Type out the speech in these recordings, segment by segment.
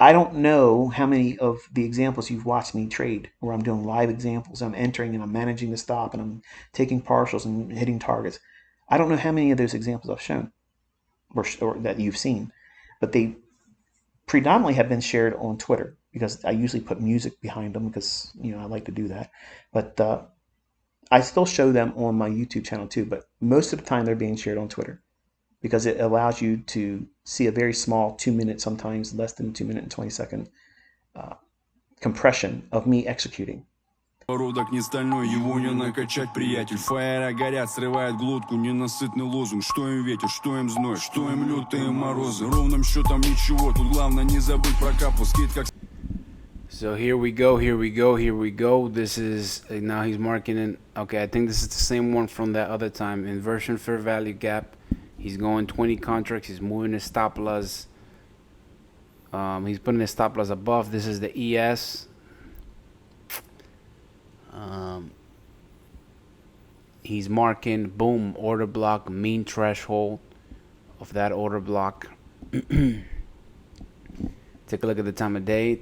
I don't know how many of the examples you've watched me trade where I'm doing live examples. I'm entering and I'm managing the stop and I'm taking partials and hitting targets. I don't know how many of those examples I've shown or that you've seen, but they predominantly have been shared on Twitter because I usually put music behind them because I like to do that. But I still show them on my YouTube channel too. But most of the time they're being shared on Twitter because it allows you to see a very small 2 minute, sometimes less than 2 minute and 20 second uh, compression of me executing. Породок не стальной, его не накачать, приятель. Фаера горят, срывает глотку, ненасытный лозунг. Что им ветер, что им зной, что им лютые морозы. Ровным счетом ничего, тут главное не забыть про капу. Скид как... So here we go, here we go, here we go. This is, now he's marking in. Okay, I think this is the same one from that other time. Inversion fair value gap. He's going 20 contracts. He's moving his stop loss. He's putting his stop loss above. This is the ES. He's marking, boom, order block, mean threshold of that order block. Take a look at the time of day.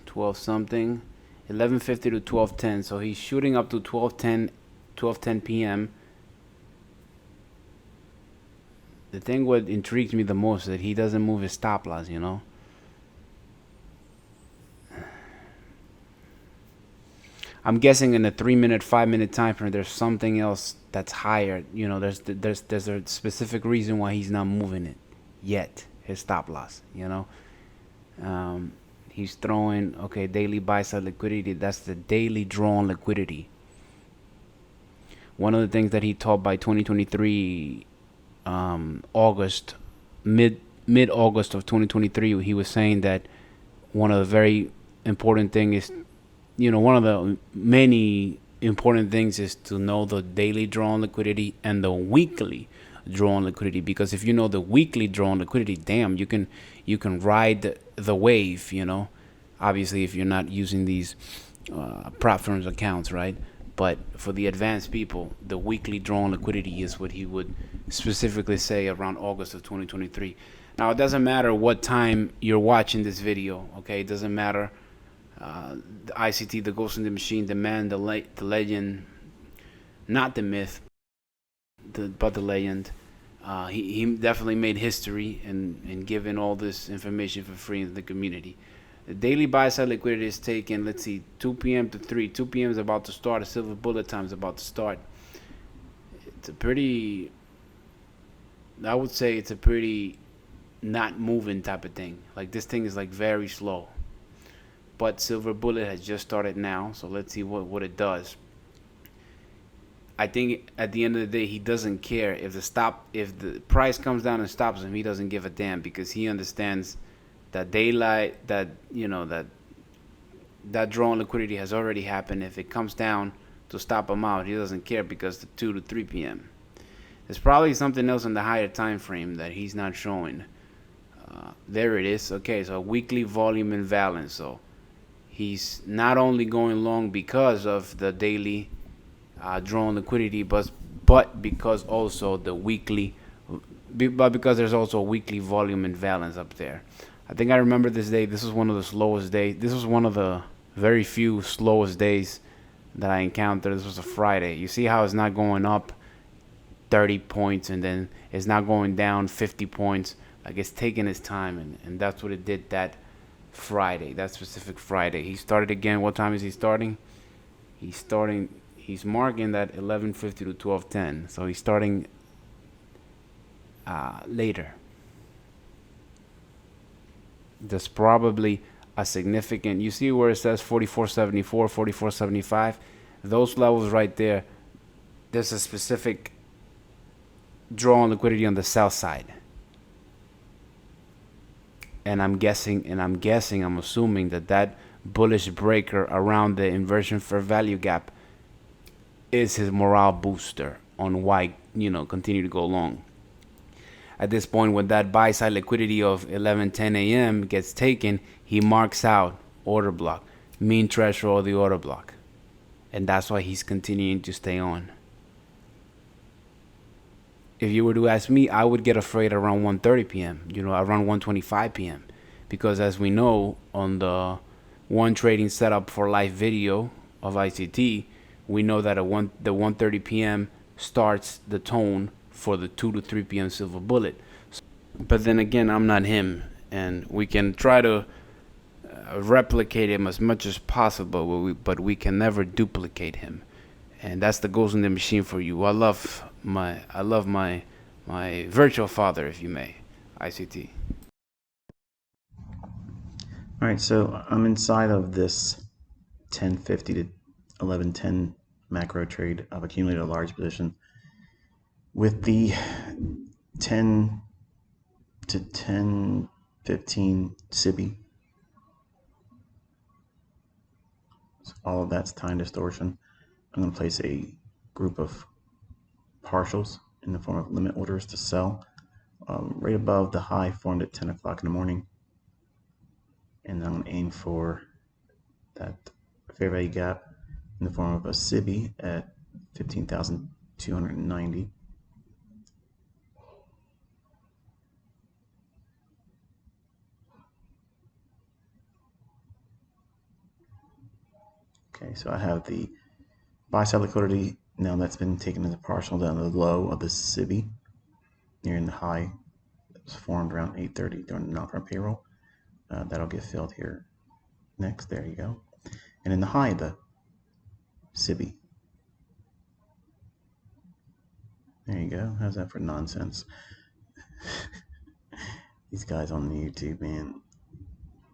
12 something, 11:50 to 12:10. So he's shooting up to 12:10 p.m. The thing what intrigues me the most is that he doesn't move his stop loss, I'm guessing in a 3 minute, 5 minute time frame, there's something else that's higher. There's a specific reason why he's not moving it yet. His stop loss. He's throwing, okay, daily buy side liquidity. That's the daily drawn liquidity. One of the things that he taught by 2023 August, mid August of 2023, he was saying that one of the very important thing is, one of the many important things is to know the daily drawn liquidity and the weekly drawn liquidity. Because if you know the weekly drawn liquidity, damn, you can ride the wave. Obviously if you're not using these prop firms accounts, right? But for the advanced people, the weekly drawn liquidity is what he would specifically say around August of 2023. Now, it doesn't matter what time you're watching this video, okay? It doesn't matter. The ICT, the ghost in the machine, the man, the legend, not the myth, but the legend. He definitely made history in giving all this information for free in the community. The daily buy side liquidity is taken, let's see, 2 p.m. to 3. 2 p.m. is about to start. A silver bullet time is about to start. It's a pretty, I would say it's a pretty not moving type of thing. Like this thing is like very slow. But silver bullet has just started now, so let's see what it does. I think at the end of the day, he doesn't care if the price comes down and stops him. He doesn't give a damn because he understands that daylight, that drawn liquidity has already happened. If it comes down to stop him out, he doesn't care because the 2 to 3 p.m. There's probably something else in the higher time frame that he's not showing. There it is. Okay, so weekly volume imbalance. So he's not only going long because of the daily drawn liquidity, but because also the weekly, but because there's also a weekly volume imbalance up there. I think I remember this day. This was one of the slowest days. This was one of the very few slowest days that I encountered. This was a Friday. You see how it's not going up 30 points and then it's not going down 50 points. Like it's taking its time, and that's what it did that Friday, that specific Friday. He started again. What time is he starting? He's marking that 11:50 to 12:10. So he's starting later. There's probably a significant, you see where it says 44.74, 44.75, those levels right there, there's a specific draw on liquidity on the sell side. And I'm assuming that bullish breaker around the inversion fair value gap is his morale booster on why, continue to go long. At this point, when that buy side liquidity of 11:10 a.m. gets taken, he marks out order block, mean threshold of the order block. And that's why he's continuing to stay on. If you were to ask me, I would get afraid around 1:30 p.m., around 1:25 p.m. because as we know on the one trading setup for live video of ICT, we know that the 1:30 p.m. starts the tone for the 2 to 3 p.m. silver bullet. But then again, I'm not him, and we can try to replicate him as much as possible, but we can never duplicate him, and that's the ghost in the machine for you. I love my virtual father, if you may, ICT. All right, so I'm inside of this 1050 to 1110 macro trade. I've accumulated a large position with the 10 to 1015 SIBI. So all of that's time distortion. I'm going to place a group of partials in the form of limit orders to sell right above the high formed at 10 o'clock in the morning. And I'm going to aim for that fair value gap in the form of a SIBI at 15,290. Okay, so I have the buy side liquidity now that's been taken as a partial down to the low of the SIBI, nearing the high that was formed around 8:30 during the non-farm payroll. That'll get filled here next. There you go. And in the high of the SIBI. There you go. How's that for nonsense? These guys on the YouTube, man,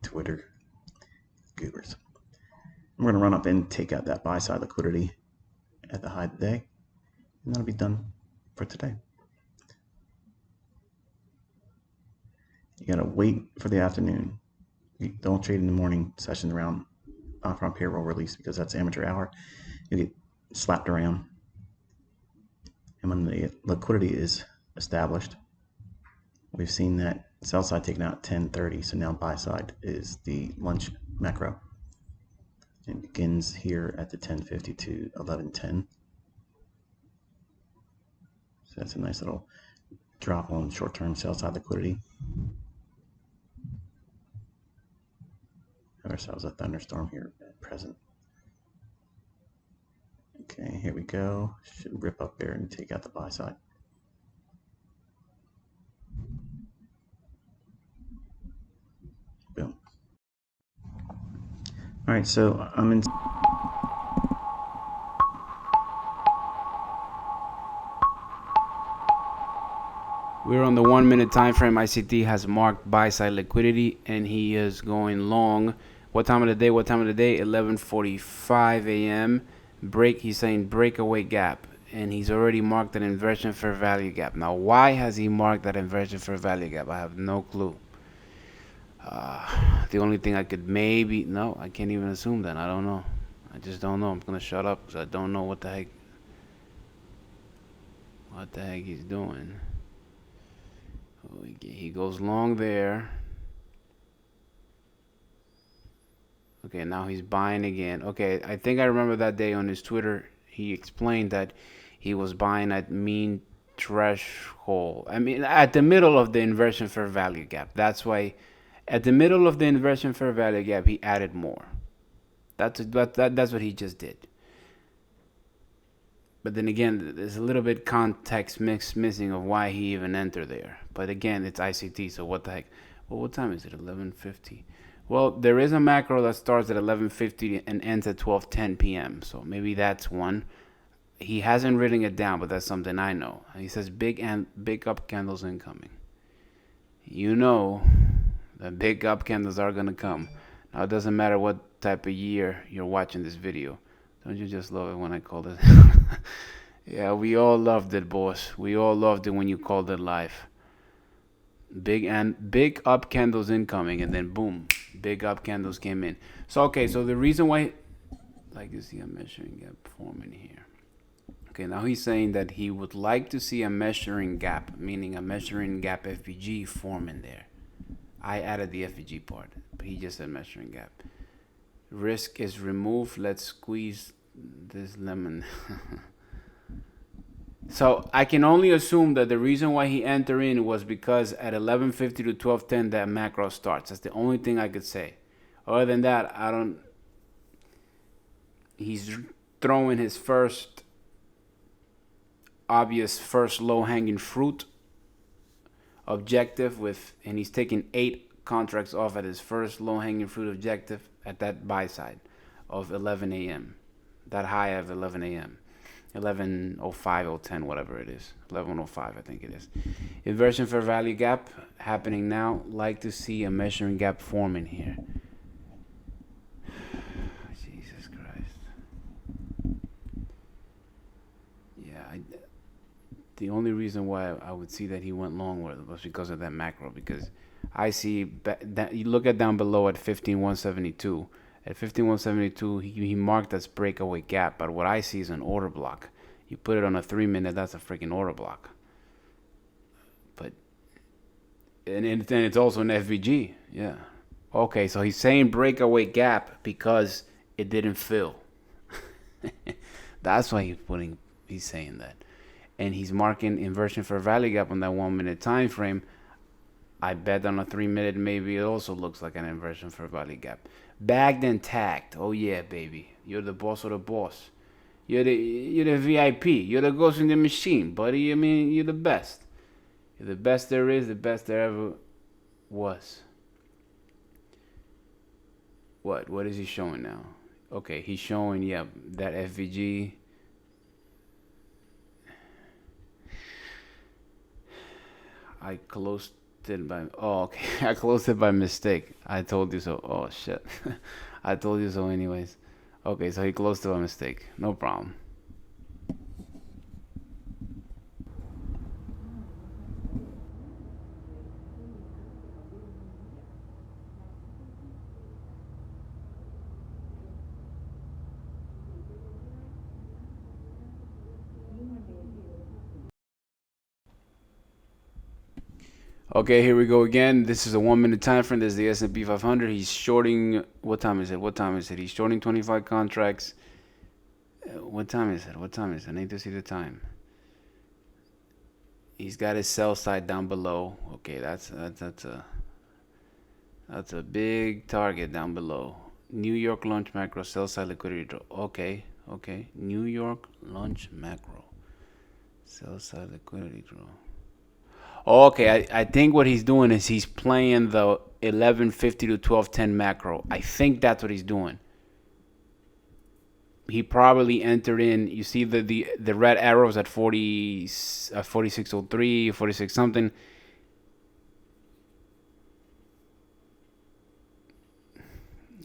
Twitter, goobers. I'm going to run up and take out that buy side liquidity at the high today, and that'll be done for today. You got to wait for the afternoon. You don't trade in the morning session around non-farm payroll release because that's amateur hour. You get slapped around. And when the liquidity is established, we've seen that sell side taken out at 10:30, so now buy side is the lunch macro. It begins here at the 1050 to 1110. So that's a nice little drop on short-term sell side liquidity. Have ourselves a thunderstorm here at present. Okay, here we go. Should rip up there and take out the buy side. Boom. All right, so I'm in. We're on the 1 minute time frame. ICT has marked buy side liquidity, and he is going long. What time of the day? 11:45 a.m. Break. He's saying breakaway gap, and he's already marked an inversion fair value gap. Now, why has he marked that inversion fair value gap? I have no clue. The only thing I could I can't even assume that. I don't know. I just don't know. I'm gonna shut up because I don't know what the heck he's doing. He goes long there. Okay, now he's buying again. Okay, I think I remember that day on his Twitter, he explained that he was buying at mean threshold. I mean, at the middle of the inversion fair value gap. That's why, at the middle of the inversion fair value gap, he added more. That's what he just did. But then again, there's a little bit context missing of why he even entered there. But again, it's ICT, so what the heck? Well, what time is it? 11:50. Well, there is a macro that starts at 11:50 and ends at 12:10 p.m. So maybe that's one. He hasn't written it down, but that's something I know. He says big up candles incoming. You know that big up candles are gonna come. Now it doesn't matter what type of year you're watching this video. Don't you just love it when I called it? Yeah, we all loved it, boss. We all loved it when you called it live. Big up candles incoming, and then boom, big up candles came in. So okay, so the reason why, like you see a measuring gap forming here. Okay, now he's saying that he would like to see a measuring gap, meaning a measuring gap FVG forming there. I added the FVG part, but he just said measuring gap. Risk is removed. Let's squeeze this lemon. So I can only assume that the reason why he entered in was because at 11:50 to 12:10 that macro starts. That's the only thing I could say. Other than that, I don't. He's throwing his first obvious, first low hanging fruit objective and he's taking 8 contracts off at his first low hanging fruit objective at that buy side of 11 a.m. That high of 11 a.m. 11:05 or 10, whatever it is. 11:05, I think it is. Inversion fair value gap happening now. Like to see a measuring gap forming here. Jesus Christ. Yeah, the only reason why I would see that he went long was because of that macro. Because I see that you look at down below at 15,172. At 15,172, he marked as breakaway gap, but what I see is an order block. You put it on a 3-minute, that's a freaking order block. But and it's also an FVG, yeah. Okay, so he's saying breakaway gap because it didn't fill. That's why he's saying that, and he's marking inversion fair value gap on that 1-minute time frame. I bet on a 3-minute maybe it also looks like an inversion fair value gap. Bagged and tagged. Oh yeah, baby. You're the boss of the boss. You're the VIP. You're the ghost in the machine, buddy. I mean, you're the best. You're the best there is, the best there ever was. What is he showing now? Okay, he's showing, yeah, that FVG. I closed it by, oh, okay. I closed it by mistake. I told you so. Oh shit. I told you so anyways. Okay, so he closed it by mistake. No problem. Okay, here we go again. This is a 1-minute time frame. This is the S&P 500. He's shorting. What time is it? What time is it? He's shorting 25 contracts. What time is it? What time is it? I need to see the time. He's got his sell side down below. Okay, that's a big target down below. New York lunch macro sell side liquidity draw. Okay. New York lunch macro sell side liquidity draw. Okay, I think what he's doing is he's playing the 11:50 to 12:10 macro. I think that's what he's doing. He probably entered in. You see the red arrows at 4603, 46 something.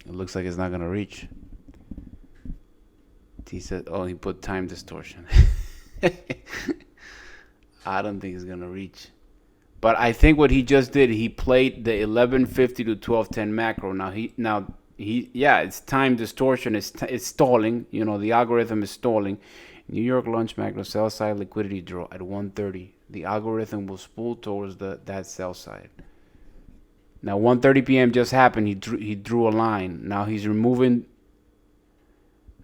It looks like it's not gonna reach. He said, "Oh, he put time distortion." I don't think it's gonna reach. But I think what he just did, he played the 11:50 to 12:10 macro. Yeah, it's time distortion. It's stalling. You know, the algorithm is stalling. New York lunch macro sell side liquidity draw at 1:30. The algorithm will spool towards that sell side. Now 1:30 p.m. just happened. He drew a line. Now he's removing.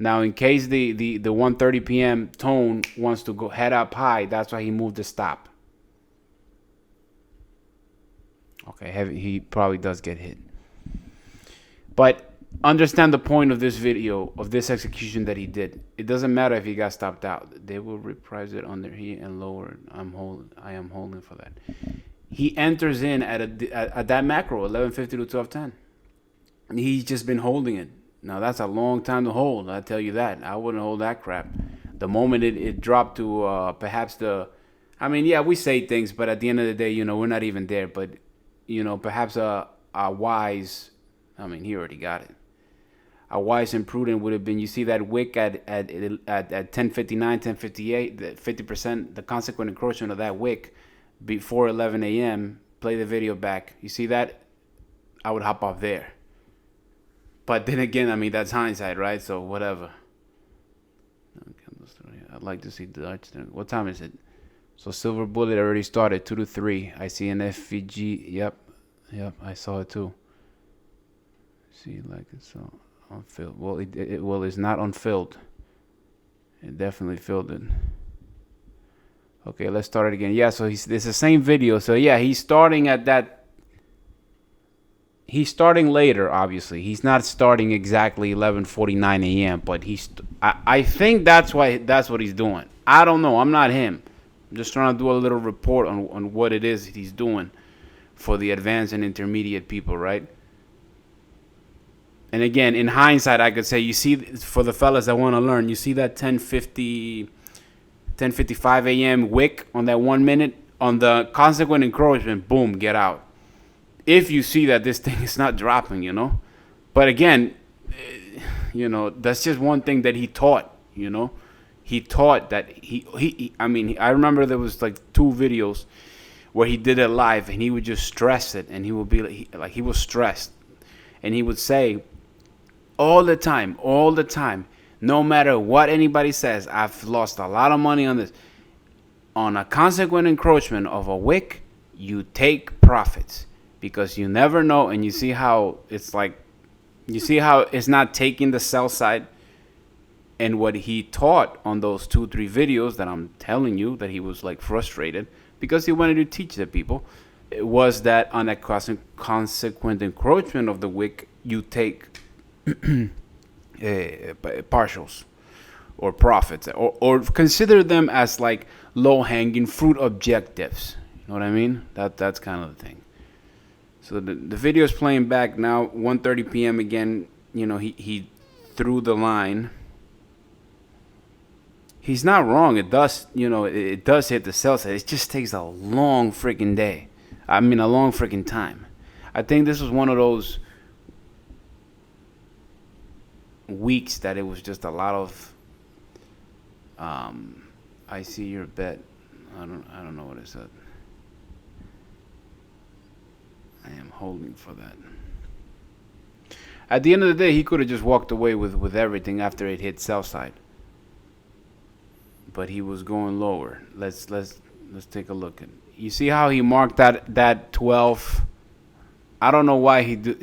Now in case the 1:30 p.m. tone wants to go head up high, that's why he moved the stop. Okay, he probably does get hit. But understand the point of this video, of this execution that he did. It doesn't matter if he got stopped out. They will reprice it under here and lower. I am holding for that. He enters in at that macro, 11:50 to 12:10. He's just been holding it. Now that's a long time to hold. I tell you that. I wouldn't hold that crap. The moment it dropped to perhaps we say things, but at the end of the day, we're not even there. But perhaps a wise, he already got it. A wise and prudent would have been, you see that wick at 10:59, 10:58, the 50%, the consequent encroachment of that wick before 11 a.m. Play the video back. You see that? I would hop off there. But then again, that's hindsight, right? So whatever. I'd like to see Dutch. What time is it? So Silver Bullet already started 2 to 3. I see an FVG. Yep, I saw it too. See, like it's unfilled. Well, it's not unfilled. It definitely filled it. Okay, let's start it again. Yeah, so it's the same video. So yeah, he's starting at that. He's starting later, obviously. He's not starting exactly 11:49 a.m. But I think that's what he's doing. I don't know. I'm not him. I'm just trying to do a little report on what it is he's doing for the advanced and intermediate people, right? And again, in hindsight, I could say, you see, for the fellas that want to learn, you see that 10:55 a.m. wick on that 1 minute on the consequent encroachment. Boom, get out. If you see that this thing is not dropping, But again, that's just one thing that he taught. He taught that I remember there was like 2 videos where he did it live, and he would just stress it, and he would be like he was stressed, and he would say all the time, no matter what anybody says, I've lost a lot of money on this. On a consequent encroachment of a wick, you take profits, because you never know. And you see how it's not taking the sell side. And what he taught on those 2-3 videos that I'm telling you, that he was like frustrated because he wanted to teach the people, it was that on a consequent encroachment of the wick, you take partials or profits, or consider them as like low-hanging fruit objectives. You know what I mean? That's kind of the thing. So the video is playing back now, 1:30 p.m. again. He threw the line. He's not wrong. It does, it does hit the sell side. It just takes a long freaking day. A long freaking time. I think this was one of those weeks that it was just a lot of I see your bet. I don't know what it said. I am holding for that. At the end of the day, he could have just walked away with everything after it hit sell side. But he was going lower. Let's take a look at. You see how he marked that 12. I don't know why he did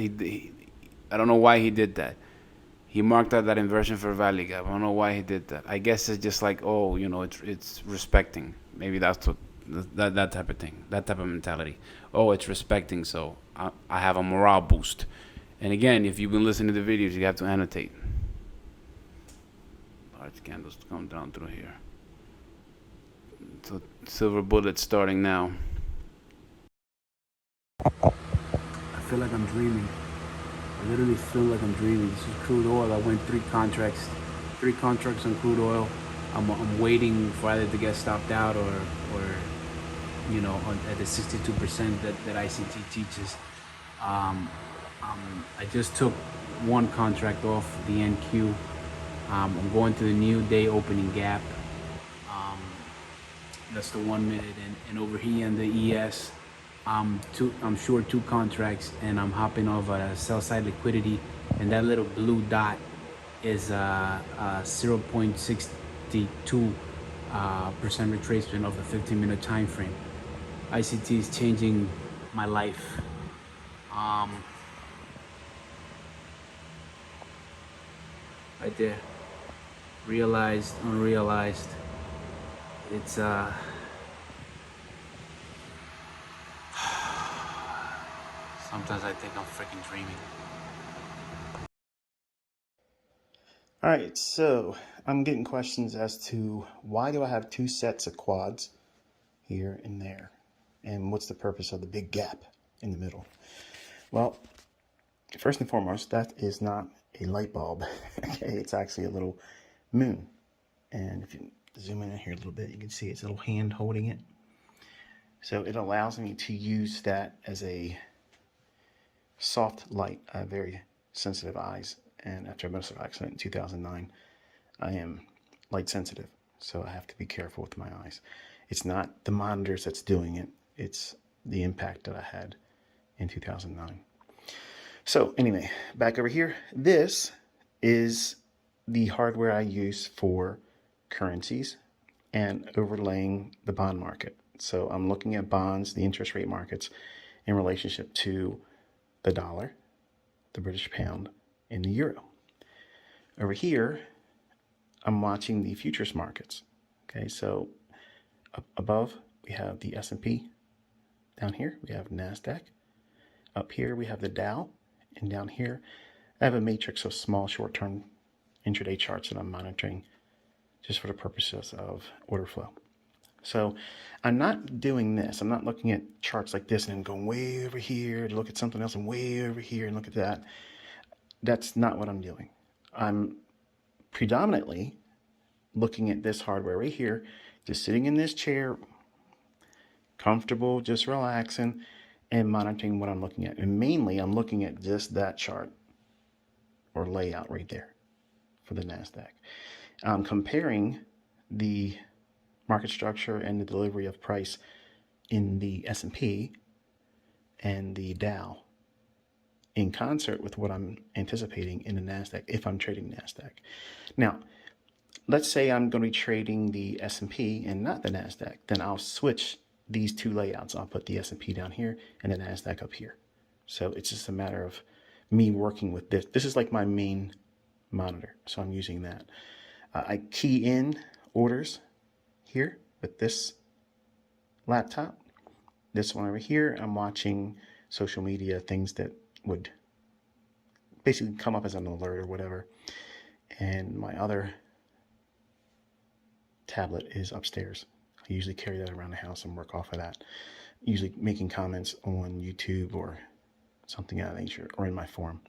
that. He marked out that inversion for value gap. I don't know why he did that. I guess it's just like, it's respecting. Maybe that's what that type of thing, that type of mentality. Oh, it's respecting, so I have a morale boost. And again, if you've been listening to the videos, you have to annotate. Large candles come down through here. So silver bullet starting now. I feel like I'm dreaming. I literally feel like I'm dreaming. This is crude oil. I went 3 contracts on crude oil. I'm waiting for either to get stopped out or at the 62% that ICT teaches. I just took 1 contract off the NQ. I'm going to the new day opening gap. That's the 1 minute, and over here in the ES, I'm short 2 contracts, and I'm hopping off at a sell side liquidity, and that little blue dot is 0.62% retracement of the 15-minute time frame. ICT is changing my life. Right there, realized, unrealized. It's sometimes I think I'm freaking dreaming. All right, so I'm getting questions as to why do I have 2 sets of quads here and there, and what's the purpose of the big gap in the middle? Well, first and foremost, that is not a light bulb. Okay, it's actually a little moon, and if you zoom in here a little bit, you can see its little hand holding it. So it allows me to use that as a soft light. I have very sensitive eyes, and after a motorcycle accident in 2009, I am light sensitive, so I have to be careful with my eyes. It's not the monitors that's doing it, it's the impact that I had in 2009. So anyway, back over here, this is the hardware I use for currencies and overlaying the bond market. So I'm looking at bonds, the interest rate markets, in relationship to the dollar, the British pound, and the euro. Over here, I'm watching the futures markets. Okay, so Up above, we have the S&P. Down here, we have NASDAQ. Up here, we have the Dow. And down here, I have a matrix of small short-term intraday charts that I'm monitoring just for the purposes of order flow. So I'm not doing this. I'm not looking at charts like this and then going way over here to look at something else and way over here and look at that. That's not what I'm doing. I'm predominantly looking at this hardware right here, just sitting in this chair, comfortable, just relaxing, and monitoring what I'm looking at. And mainly, I'm looking at just that chart or layout right there for the NASDAQ. I'm comparing the market structure and the delivery of price in the S&P and the Dow in concert with what I'm anticipating in the NASDAQ if I'm trading NASDAQ. Now, let's say I'm going to be trading the S&P and not the NASDAQ, then I'll switch these two layouts. I'll put the S&P down here and the NASDAQ up here. So it's just a matter of me working with this. This is like my main monitor, so I'm using that. I key in orders here with this laptop. This one over here, I'm watching social media, things that would basically come up as an alert or whatever. And my other tablet is upstairs. I usually carry that around the house and work off of that. Usually making comments on YouTube or something of that nature, or in my forum.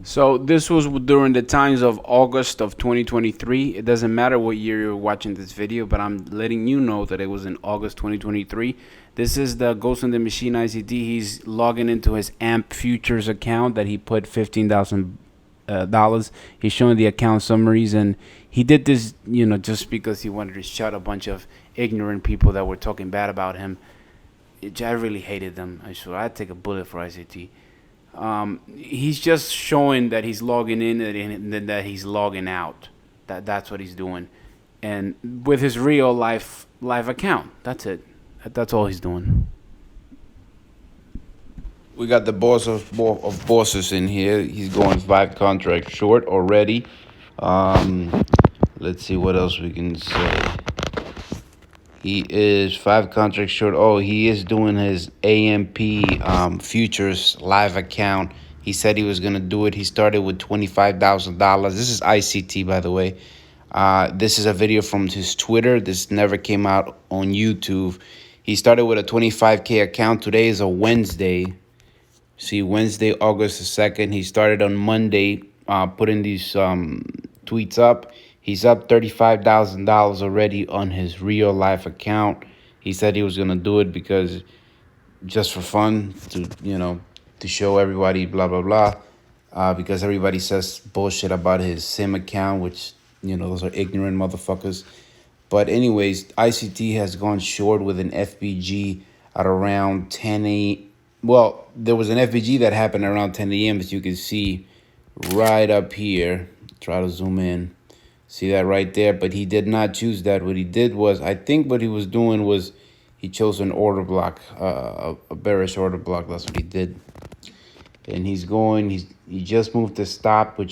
So this was during the times of August of 2023. It doesn't matter what year you're watching this video, but I'm letting you know that it was in August 2023. This is the Ghost in the Machine ICT. He's logging into his AMP Futures account that he put $15,000. He's showing the account summaries, and he did this, just because he wanted to shut a bunch of ignorant people that were talking bad about him. I really hated them. I'd take a bullet for ICT. He's just showing that he's logging in and that he's logging out. That's what he's doing, and with his real live account. That's it. That's all he's doing. We got the boss of bosses in here. He's going 5 contracts short already. Let's see what else we can say. He is 5 contracts short. Oh, he is doing his AMP futures live account. He said he was going to do it. He started with $25,000. This is ICT, by the way. This is a video from his Twitter. This never came out on YouTube. He started with a 25K account. Today is a Wednesday. See, Wednesday, August the 2nd. He started on Monday putting these tweets up. He's up $35,000 already on his real life account. He said he was going to do it because just for fun, to show everybody, blah, blah, blah. Because everybody says bullshit about his SIM account, which, those are ignorant motherfuckers. But anyways, ICT has gone short with an FBG at around 10 a.m. Well, there was an FBG that happened around 10 a.m. as you can see right up here. Try to zoom in. See that right there? But he did not choose that. What he did was, I think what he was doing was he chose an order block, a bearish order block. That's what he did. And he just moved the stop, and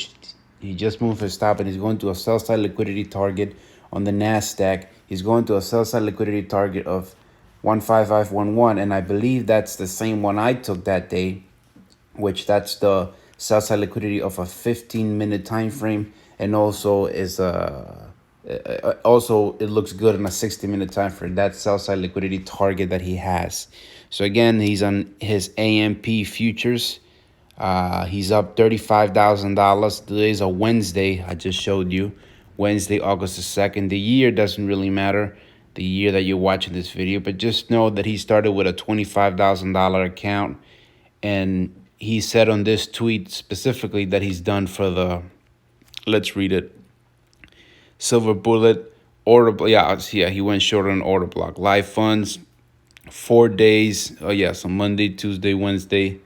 he's going to a sell side liquidity target on the NASDAQ. He's going to a sell side liquidity target of 15511, and I believe that's the same one I took that day, which that's the sell side liquidity of a 15-minute time frame, and also is it looks good on a 60-minute time frame. That sell side liquidity target that he has. So again, he's on his AMP futures. He's up $35,000. Today's a Wednesday. I just showed you. Wednesday, August the 2nd. The year doesn't really matter, the year that you're watching this video, but just know that he started with a $25,000 account, and he said on this tweet specifically that he's done for the, let's read it, silver bullet order. Yeah, he went short on order block. Live funds, 4 days. Oh yeah, so Monday, Tuesday, Wednesday,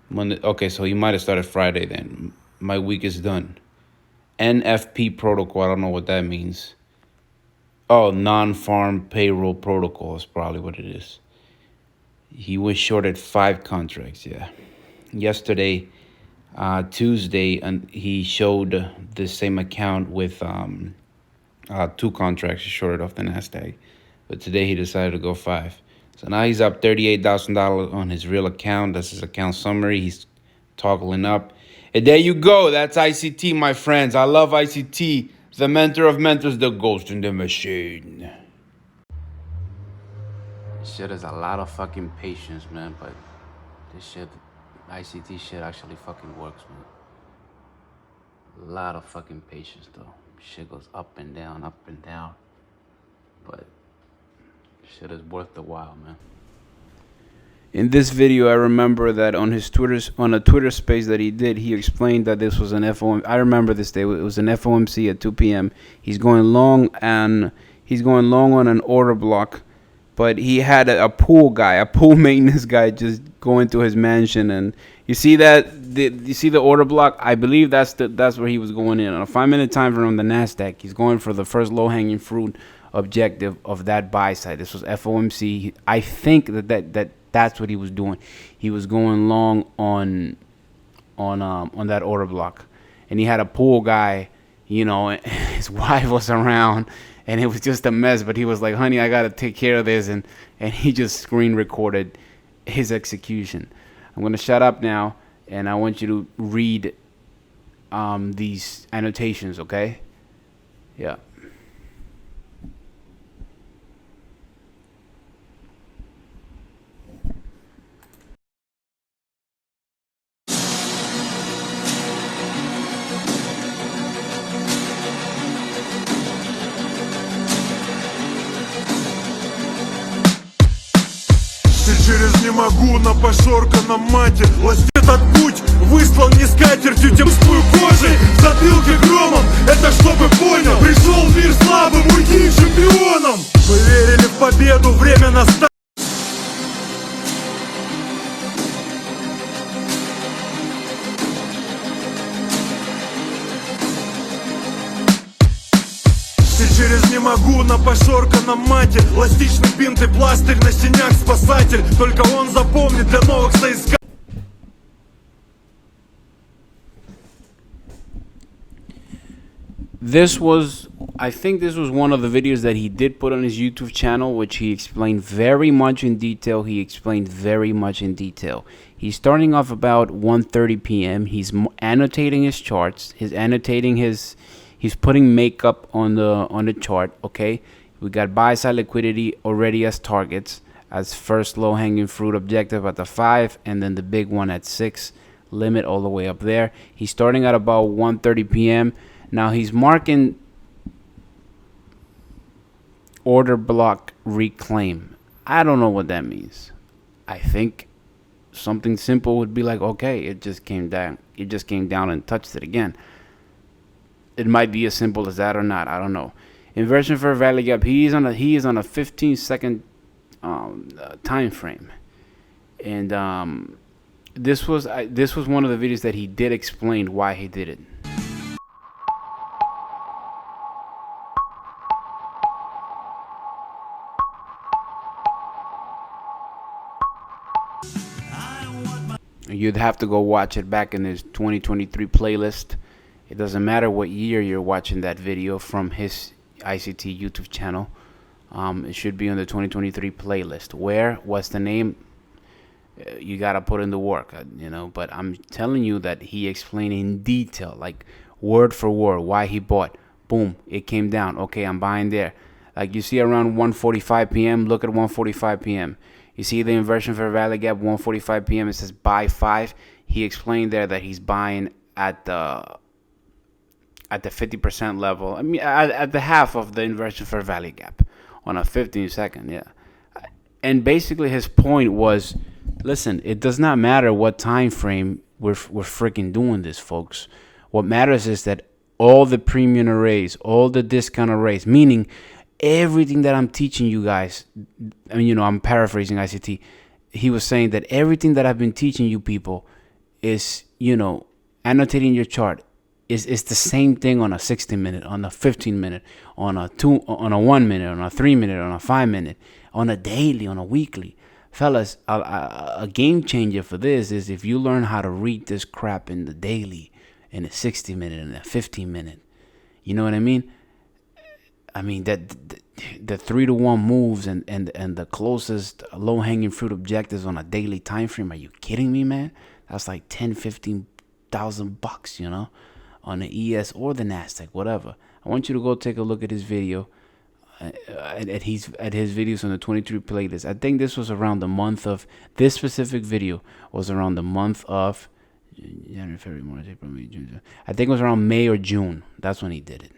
Monday. Okay, so he might have started Friday then. My week is done. NFP protocol. I don't know what that means. Oh, non-farm payroll protocol is probably what it is. He was shorted 5 contracts. Yeah. Yesterday, Tuesday, and he showed the same account with 2 contracts. He shorted off the Nasdaq, but today he decided to go 5. So now he's up $38,000 on his real account. That's his account summary. He's toggling up, and there you go. That's ICT, my friends. I love ICT, the mentor of mentors, the ghost in the machine. Shit is a lot of fucking patience, man. But this shit, ICT shit, actually fucking works, man. A lot of fucking patience, though. Shit goes up and down, but shit is worth the while, man. In this video, I remember that on a Twitter space that he did, he explained that this was an FOMC. I remember this day. It was an FOMC at 2 p.m. He's going long on an order block, but he had a pool maintenance guy, just go into his mansion, and you see the order block. I believe that's where he was going in on a 5-minute time frame on the Nasdaq. He's going for the first low hanging fruit objective of that buy side. This was FOMC. I think that's what he was doing. He was going long on that order block, and he had a pool guy. His wife was around, and it was just a mess. But he was like, "Honey, I gotta take care of this," and he just screen recorded his execution. I'm gonna shut up now, and I want you to read these annotations, okay? Yeah. Через не могу на пошорканном мате. Власть этот путь выслан не скатертью, темную кожей, в затылке громом. Это чтобы понял, пришел в мир слабым, уйди чемпионом. Мы верили в победу, время настало. Через не могу на пошорканном мате. Эластичный бинт и пластырь на синяк спасатель. Только он запомнит для новых соискателей. I think this was one of the videos that he did put on his YouTube channel, which he explained very much in detail. He's starting off about 1:30 p.m. He's annotating his charts. He's putting makeup on the chart, okay? We got buy side liquidity already as targets, as first low hanging fruit objective at the 5, and then the big one at 6, limit all the way up there. He's starting at about 1:30 p.m. Now he's marking order block reclaim. I don't know what that means. I think something simple would be like, okay, it just came down and touched it again. It might be as simple as that or not. I don't know. Inversion fair value gap. He is on a 15-second time frame, and this was one of the videos that he did explain why he did it. You'd have to go watch it back in his 2023 playlist. It doesn't matter what year you're watching that video from his ICT YouTube channel. It should be on the 2023 playlist. What's the name? You gotta put in the work, But I'm telling you that he explained in detail, like word for word, why he bought. Boom, it came down. Okay, I'm buying there. Like you see around 1:45 p.m. Look at 1:45 p.m. You see the inversion fair value gap 1:45 p.m. It says buy 5. He explained there that he's buying at the 50% level. I mean, at the half of the inversion fair value gap on a 15-second. Yeah. And basically his point was, listen, it does not matter what time frame we're freaking doing this, folks. What matters is that all the premium arrays, all the discount arrays, meaning everything that I'm teaching you guys, I mean, I'm paraphrasing ICT. He was saying that everything that I've been teaching you people is, annotating your chart is the same thing on a 60-minute, on a 15-minute, on a 1 minute, on a 3 minute, on a 5 minute, on a daily, on a weekly. fellas, a game changer for this is if you learn how to read this crap in the daily, in a 60-minute, in a 15-minute. You know what I mean? I mean that the 3-to-1 moves and the closest low hanging fruit objectives on a daily time frame. Are you kidding me, man? That's like 10-15,000 bucks, you know, on the ES or the Nasdaq, whatever. I want you to go take a look at his video. At his videos on the 23 playlist. I think this was around the month of this specific video was around the month of January, February, March, April, May, June. I think it was around May or June. That's when he did it.